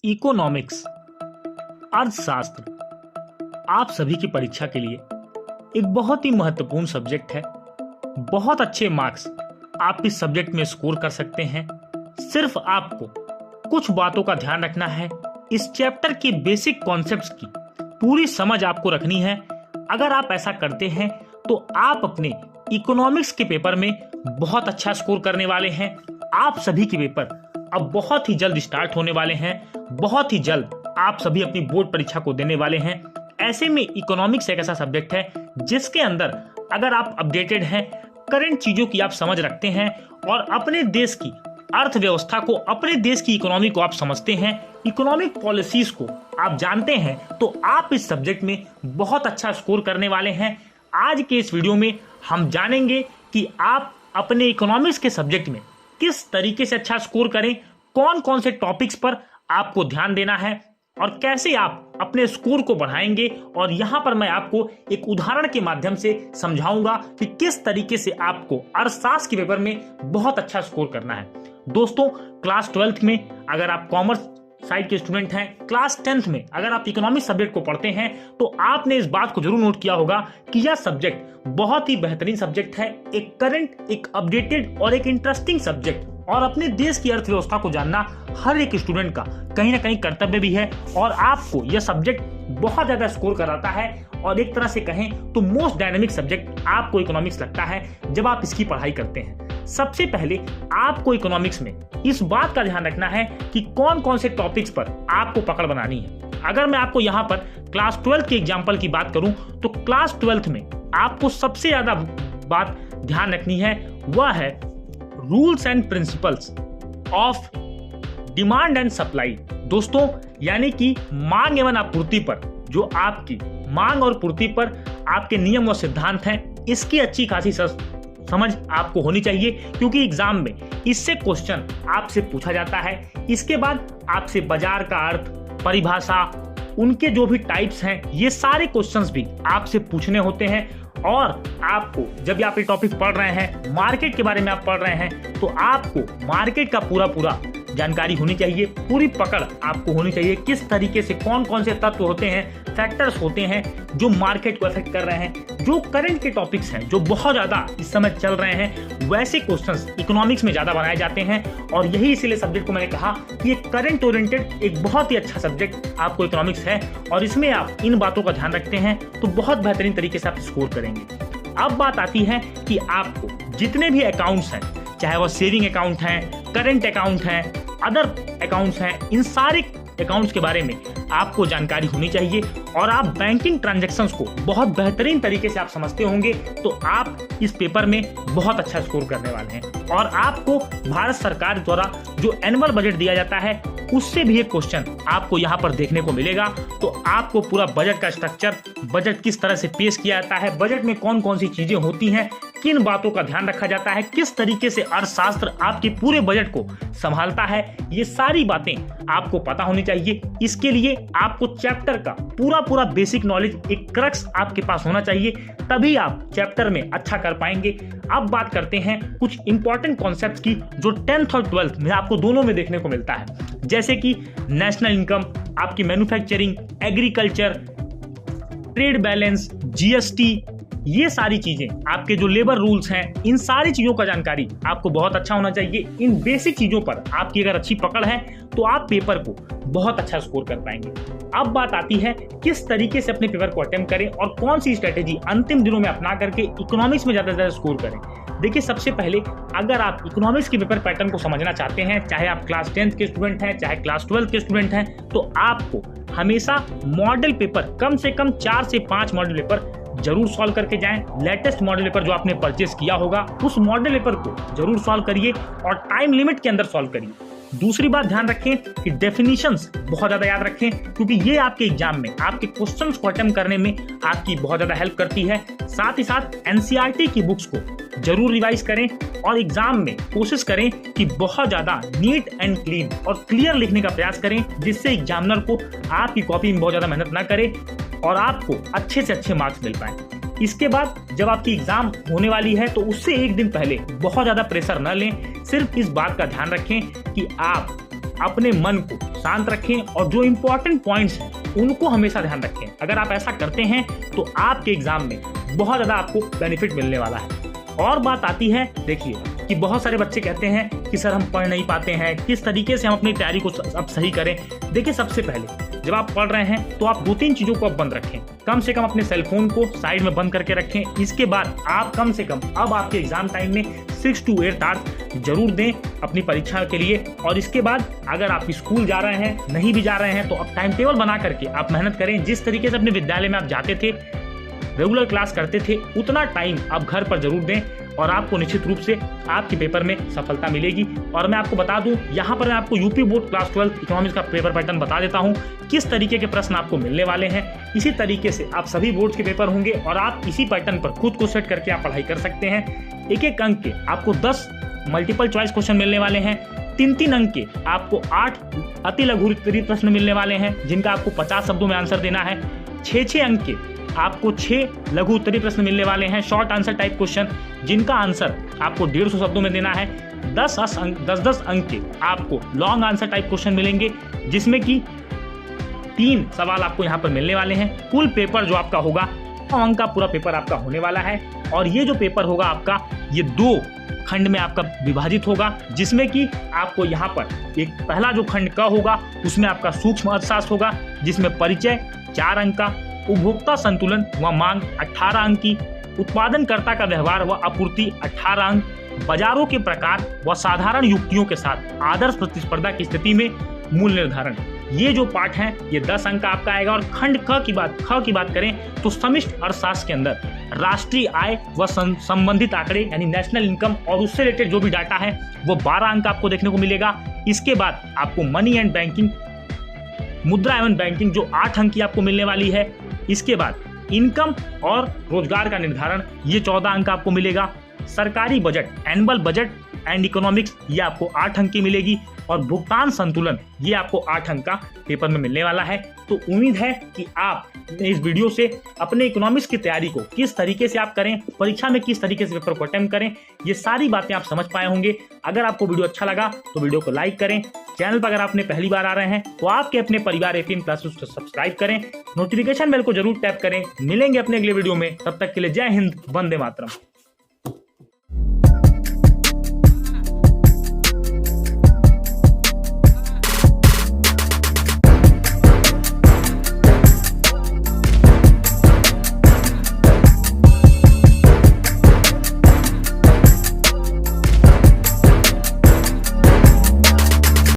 Economics अर्थशास्त्र आप सभी की परीक्षा के लिए एक बहुत ही महत्वपूर्ण सब्जेक्ट है। बहुत अच्छे मार्क्स आप इस सब्जेक्ट में स्कोर कर सकते हैं। सिर्फ आपको कुछ बातों का ध्यान रखना है। इस चैप्टर के बेसिक कॉन्सेप्ट्स की पूरी समझ आपको रखनी है। अगर आप ऐसा करते हैं तो आप अपने इकोनॉमिक्स के पेपर में बहुत अच्छा स्कोर करने वाले हैं। आप सभी के पेपर अब बहुत ही जल्द स्टार्ट होने वाले हैं। बहुत ही जल्द आप सभी अपनी बोर्ड परीक्षा को देने वाले हैं। ऐसे में इकोनॉमिक्स एक ऐसा सब्जेक्ट है जिसके अंदर अगर आप अपडेटेड हैं, करंट चीजों की आप समझ रखते हैं और अपने देश की अर्थव्यवस्था को, अपने देश की इकोनॉमी को आप समझते हैं, इकोनॉमिक पॉलिसीज को आप जानते हैं, तो आप इस सब्जेक्ट में बहुत अच्छा स्कोर करने वाले हैं। आज के इस वीडियो में हम जानेंगे कि आप अपने इकोनॉमिक्स के सब्जेक्ट में किस तरीके से अच्छा स्कोर करें, कौन कौन से टॉपिक्स पर आपको ध्यान देना है और कैसे आप अपने स्कोर को बढ़ाएंगे। और यहां पर मैं आपको एक उदाहरण के माध्यम से समझाऊंगा कि किस तरीके से आपको अर्थशास्त्र के पेपर में बहुत अच्छा स्कोर करना है। दोस्तों, क्लास 12th में अगर आप कॉमर्स साइड के स्टूडेंट हैं, क्लास 10th में अगर आप इकोनॉमिक्स सब्जेक्ट को पढ़ते हैं, तो आपने इस बात को जरूर नोट किया होगा कि यह सब्जेक्ट बहुत ही बेहतरीन सब्जेक्ट है। एक करंट, एक अपडेटेड और एक इंटरेस्टिंग सब्जेक्ट। और अपने देश की अर्थव्यवस्था को जानना हर एक स्टूडेंट का कहीं ना कहीं कर्तव्य भी है। और आपको यह सब्जेक्ट बहुत ज्यादा स्कोर कराता है और एक तरह से कहें तो मोस्ट डायनेमिक सब्जेक्ट आपको इकोनॉमिक्स लगता है जब आप इसकी पढ़ाई करते हैं। सबसे पहले आपको इकोनॉमिक्स में इस बात का ध्यान रखना है कि कौन कौन से टॉपिक्स पर आपको पकड़ बनानी है। अगर मैं आपको यहाँ पर क्लास 12 के एग्जाम्पल की बात करूं तो क्लास 12th में आपको सबसे ज्यादा बात ध्यान रखनी है, वह है rules and principles of demand and supply. दोस्तों, यानी कि मांग एवं आपूर्ति पर जो आपकी मांग और पूर्ति पर आपके नियम और सिद्धांत हैं, इसकी अच्छी खासी समझ आपको होनी चाहिए, क्योंकि एग्जाम में इससे क्वेश्चन आपसे पूछा जाता है। इसके बाद आपसे बाजार का अर्थ, परिभाषा, उनके जो भी टाइप्स हैं, ये सारे क्वेश्चंस भी आपसे पूछने होते हैं। और आपको जब आप ये टॉपिक पढ़ रहे हैं, मार्केट के बारे में आप पढ़ रहे हैं, तो आपको मार्केट का पूरा जानकारी होनी चाहिए, पूरी पकड़ आपको होनी चाहिए। किस तरीके से कौन कौन से तत्व होते हैं, फैक्टर्स होते हैं जो मार्केट को अफेक्ट कर रहे हैं। जो करंट के टॉपिक्स हैं, जो बहुत ज्यादा इस समय चल रहे हैं, वैसे क्वेश्चंस इकोनॉमिक्स में ज्यादा बनाए जाते हैं। और यही इसीलिए सब्जेक्ट को मैंने कहा कि एक करंट ओरिएंटेड एक बहुत ही अच्छा सब्जेक्ट आपको इकोनॉमिक्स है। और इसमें आप इन बातों का ध्यान रखते हैं तो बहुत बेहतरीन तरीके से आप स्कोर करेंगे। अब बात आती है कि आपको जितने भी अकाउंट्स हैं, चाहे वो सेविंग अकाउंट हैं, करंट अकाउंट हैं, अदर अकाउंट्स हैं, इन सारे अकाउंट्स के बारे में आपको जानकारी होनी चाहिए। और आप बैंकिंग ट्रांजैक्शंस को बहुत बेहतरीन तरीके से आप समझते होंगे, तो आप इस पेपर में बहुत अच्छा स्कोर करने वाले हैं। और आपको भारत सरकार द्वारा जो एनुअल बजट दिया जाता है, उससे भी एक क्वेश्चन आपको यहाँ पर देखने को मिलेगा। तो आपको पूरा बजट का स्ट्रक्चर, बजट किस तरह से पेश किया जाता है, बजट में कौन कौन सी चीजें होती हैं, किन बातों का ध्यान रखा जाता है, किस तरीके से अर्थशास्त्र आपके पूरे बजट को संभालता है, ये सारी बातें आपको पता होनी चाहिए। इसके लिए आपको चैप्टर का पूरा बेसिक नॉलेज, एक क्रक्स आपके पास होना चाहिए, तभी आप चैप्टर में अच्छा कर पाएंगे। अब बात करते हैं कुछ इंपॉर्टेंट कॉन्सेप्ट्स की जो 10th और 12th में आपको दोनों में देखने को मिलता है, जैसे कि नेशनल इनकम, आपकी manufacturing, agriculture, trade balance, GST, ये सारी चीजें, आपके जो लेबर रूल्स हैं, इन सारी चीजों का जानकारी आपको बहुत अच्छा होना चाहिए। इन बेसिक चीजों पर आपकी अगर अच्छी पकड़ है तो आप पेपर को बहुत अच्छा स्कोर कर पाएंगे। अब बात आती है किस तरीके से अपने पेपर को अटेम्प्ट करें और कौन सी स्ट्रेटेजी अंतिम दिनों में अपना करके इकोनॉमिक्स में ज्यादा से ज्यादा स्कोर करें। देखिए, सबसे पहले अगर आप इकोनॉमिक्स के पेपर पैटर्न को समझना चाहते हैं, चाहे आप क्लास 10th के स्टूडेंट हैं, चाहे क्लास 12th के स्टूडेंट हैं, तो आपको हमेशा मॉडल पेपर, कम से कम 4 से 5 मॉडल पेपर जरूर सॉल्व करके जाएं। लेटेस्ट मॉडल पेपर जो आपने परचेस किया होगा, उस मॉडल पेपर को जरूर सॉल्व करिए और टाइम लिमिट के अंदर सॉल्व करिए। दूसरी बात ध्यान रखें कि डेफिनेशंस बहुत ज्यादा याद रखें, क्योंकि ये आपके एग्जाम में आपके क्वेश्चंस को अटेम्प्ट करने में आपकी बहुत ज्यादा हेल्प करती है। साथ ही साथ एनसीईआरटी की बुक्स को जरूर रिवाइज करें और एग्जाम में कोशिश करें कि बहुत ज्यादा नीट एंड क्लीन और क्लियर लिखने का प्रयास करें, जिससे एग्जामिनर को आपकी कॉपी में बहुत ज्यादा मेहनत ना करे और आपको अच्छे से अच्छे मार्क्स मिल पाए। इसके बाद जब आपकी एग्जाम होने वाली है, तो उससे एक दिन पहले बहुत ज्यादा प्रेशर न लें। सिर्फ इस बात का ध्यान रखें कि आप अपने मन को शांत रखें और जो इंपॉर्टेंट पॉइंट्स हैं उनको हमेशा ध्यान रखें। अगर आप ऐसा करते हैं तो आपके एग्जाम में बहुत ज्यादा आपको बेनिफिट मिलने वाला है। और बात आती है, देखिए कि बहुत सारे बच्चे कहते हैं कि सर हम पढ़ नहीं पाते हैं, किस तरीके से हम अपनी तैयारी को अब सही करें। देखिए सबसे पहले जब आप पढ़ रहे हैं तो आप 2-3 चीजों को अब बंद रखें। कम से कम अपने सेलफोन को साइड में बंद करके रखें। इसके बाद आप कम से कम अब आपके एग्जाम टाइम में 6 to 8 आवर्स जरूर दें अपनी परीक्षा के लिए। और इसके बाद अगर आप स्कूल जा रहे हैं, नहीं भी जा रहे हैं, तो अब टाइम टेबल बना करके आप मेहनत करें। जिस तरीके से अपने विद्यालय में आप जाते थे, रेगुलर क्लास करते थे, उतना टाइम आप घर पर जरूर दें और आपको निश्चित रूप से आपके पेपर में सफलता मिलेगी। और मैं आपको बता दूं, यहाँ पर मैं आपको यूपी बोर्ड क्लास 12 इकोनॉमिक्स का पेपर पैटर्न बता देता हूँ, किस तरीके के प्रश्न आपको मिलने वाले हैं। इसी तरीके से आप सभी बोर्ड के पेपर होंगे और आप इसी पैटर्न पर खुद को सेट करके आप पढ़ाई कर सकते हैं। एक एक अंक के आपको 10 मल्टीपल चॉइस क्वेश्चन मिलने वाले हैं। 3-3 अंक के आपको 8 अति लघु उत्तरीय प्रश्न मिलने वाले हैं, जिनका आपको 50 शब्दों में आंसर देना है। 6-6 अंक के आपको 6 लघु उत्तरीय प्रश्न मिलने वाले हैं, शॉर्ट आंसर टाइप क्वेश्चन, जिनका आंसर आपको 150 शब्दों में देना है। 10-10 अंक के आपको लॉन्ग आंसर टाइप क्वेश्चन मिलेंगे, जिसमें कि 3 सवाल आपको यहाँ पर मिलने वाले हैं। कुल पेपर जो आपका होगा 9 अंक का पूरा पेपर आपका होने वाला है। और ये जो पेपर होगा आपका, ये 2 खंड में आपका विभाजित होगा, जिसमें कि आपको यहाँ पर एक पहला जो खंड का होगा उसमें आपका सूक्ष्म अर्थशास्त्र होगा, जिसमें परिचय 4 अंक का, उपभोक्ता संतुलन व मांग 18 अंक की, उत्पादनकर्ता का व्यवहार व आपूर्ति 18 अंक, बाजारों के प्रकार व साधारण युक्तियों के साथ आदर्श प्रतिस्पर्धा की स्थिति में मूल निर्धारण। ये जो पाठ है ये 10 अंक का आपका आएगा। और खंड ख की बात करें तो समष्टि अर्थशास्त्र के अंदर राष्ट्रीय आय व संबंधित आंकड़े यानी नेशनल इनकम और उससे रिलेटेड जो भी डाटा है वो 12 अंक आपको देखने को मिलेगा। इसके बाद आपको मनी एंड बैंकिंग, मुद्रा एवं बैंकिंग जो 8 अंक की आपको मिलने वाली है। इसके बाद इनकम और रोजगार का निर्धारण, ये 14 अंक आपको मिलेगा। सरकारी budget, annual budget and economics, ये आपको 8 अंक की मिलेगी। और भुगतान संतुलन, ये आपको 8 अंक का पेपर में मिलने वाला है। तो उम्मीद है कि आप इस वीडियो से अपने इकोनॉमिक्स की तैयारी को किस तरीके से आप करें, परीक्षा में किस तरीके से पेपर को अटेम्प्ट करें, ये सारी बातें आप समझ पाए होंगे। अगर आपको वीडियो अच्छा लगा तो वीडियो को लाइक करें। चैनल पर अगर आपने पहली बार आ रहे हैं तो आपके अपने परिवार एफएम क्लासेस को सब्सक्राइब करें, नोटिफिकेशन बेल को जरूर टैप करें। मिलेंगे अपने अगले वीडियो में, तब तक के लिए जय हिंद, वंदे मातरम।